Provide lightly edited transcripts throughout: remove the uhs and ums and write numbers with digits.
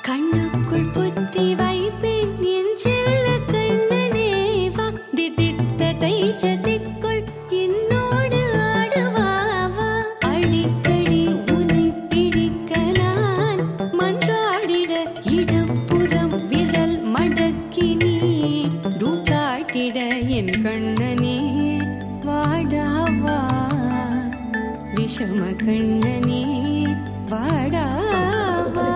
கண்ணுக்குள் புத்தி வைப்பேன் என் செல்ல கண்ணனே வா திதித்த தைச்சதிக்குள் என்னோடு ஆடுவாவா அடிக்கடி உன்னை பிடிக்க நான் மன்றாடிட இடப்புறம் விரல் மடக்கி நீ காட்டிட என் கண்ணனே வாடாவா விஷம கண்ணனே வாடாவா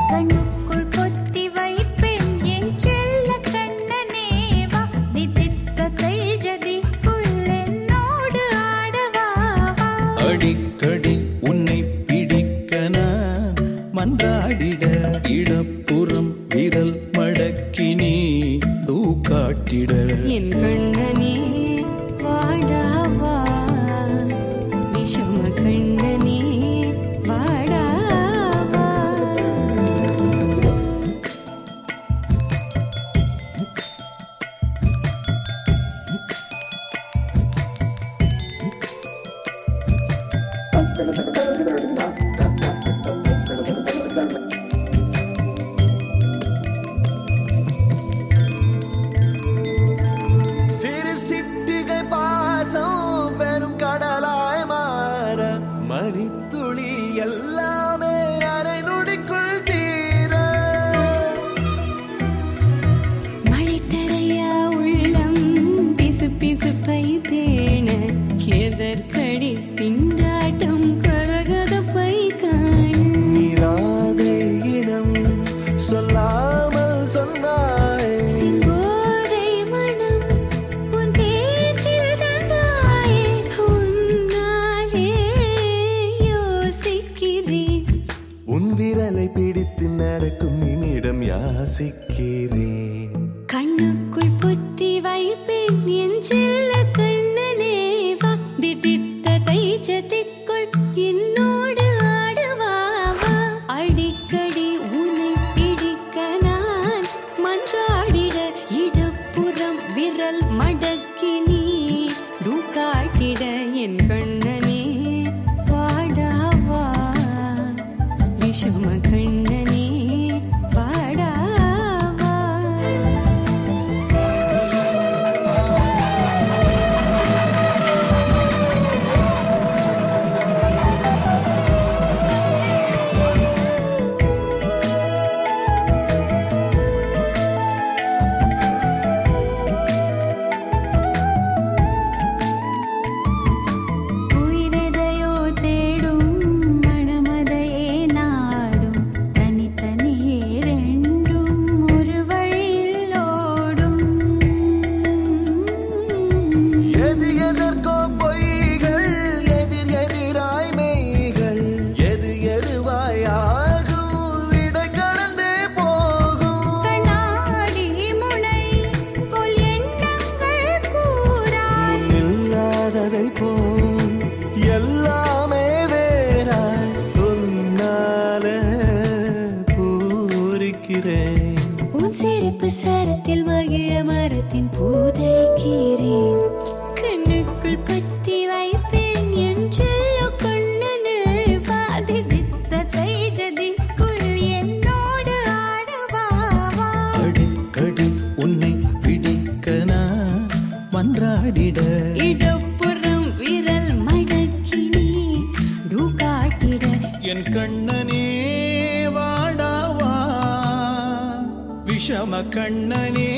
கண்ணுக்குள் பொத்தி வைப்பேன் என் செல்ல கண்ணனே வா திதித்த தைஜதிக்குள் என்னோடு ஆடவா அடிக்கடி உன்னை பிடிக்க நான் மன்றாடிட இடப்புறம் விரல் மடக்கி நீ காட்டிட என் கண்ணனே வாடாவா விஷம கண்ணனே வாடாவா சிறு சிட்டிகை பாசம் பெரும் கடலாய் மாற மணித்துளி எல்லாமே அரை நொடிக்குள் தீர மழை தரையா உள்ளம் பிசு பிசுப்பை பேண எதற்கடி திண்டாட்டம் கரகதப்பை காண நீராதே இனம் சொல்லாமல் சொன்னாய் சிங்கோதை மனம் உன் பேச்சில் தந்தாயே உன்னாலே யோசிக்கிறேன் உன் விரலை பிடித்து நடக்கும் நிமிடம் யாசிக்கிறேன் கண்ணுக்குள் புத்தி வைப்பேன் என் செல்ல கண்ணனே வா திதித்த தைச்சதிக்குள் என்னோடு ஆடுவாவா அடிக்கடி உன்னை பிடிக்க நான் மன்றாடிட இடப்புறம் விரல் மடக்கி நீ காட்டிட என் கண்ணனே வாடாவா விஷம கண்ணனே வாடாவா உயிரெதையோ தேடும் மனமதையே நாடும் தனித்தனியே ரெண்டும் ஒரு வழியில் ஓடும் எது எதற்கோ பொய்கள் எதிர் எதிராய் மெய்கள் எது எதுவாய் ஆகும் விடை கடந்தே போகும் கண்ணாடி முனை போல் எண்ணங்கள் கூறாய் இல்லாததை போல் எல்லாமே வேறாய் உன்னால பூரிக்கிறேன் உன் சிரிப்பு சரத்தில் மகிழ மரத்தின் பூதைக்கிறேன் கண்ணுக்குள் பத்தி வைப்பேன் என் செல்ல கண்ணனே வா திதித்த தைஜதிக்குள் என்னோடு ஆடுவாவா அடிக்கடி உன்னை பிடிக்க நான் மன்றாடிட இடப்புறம் விரல் மடக்கி நீ காட்டிட என் கண்ணனே வாடாவா விஷம கண்ணனே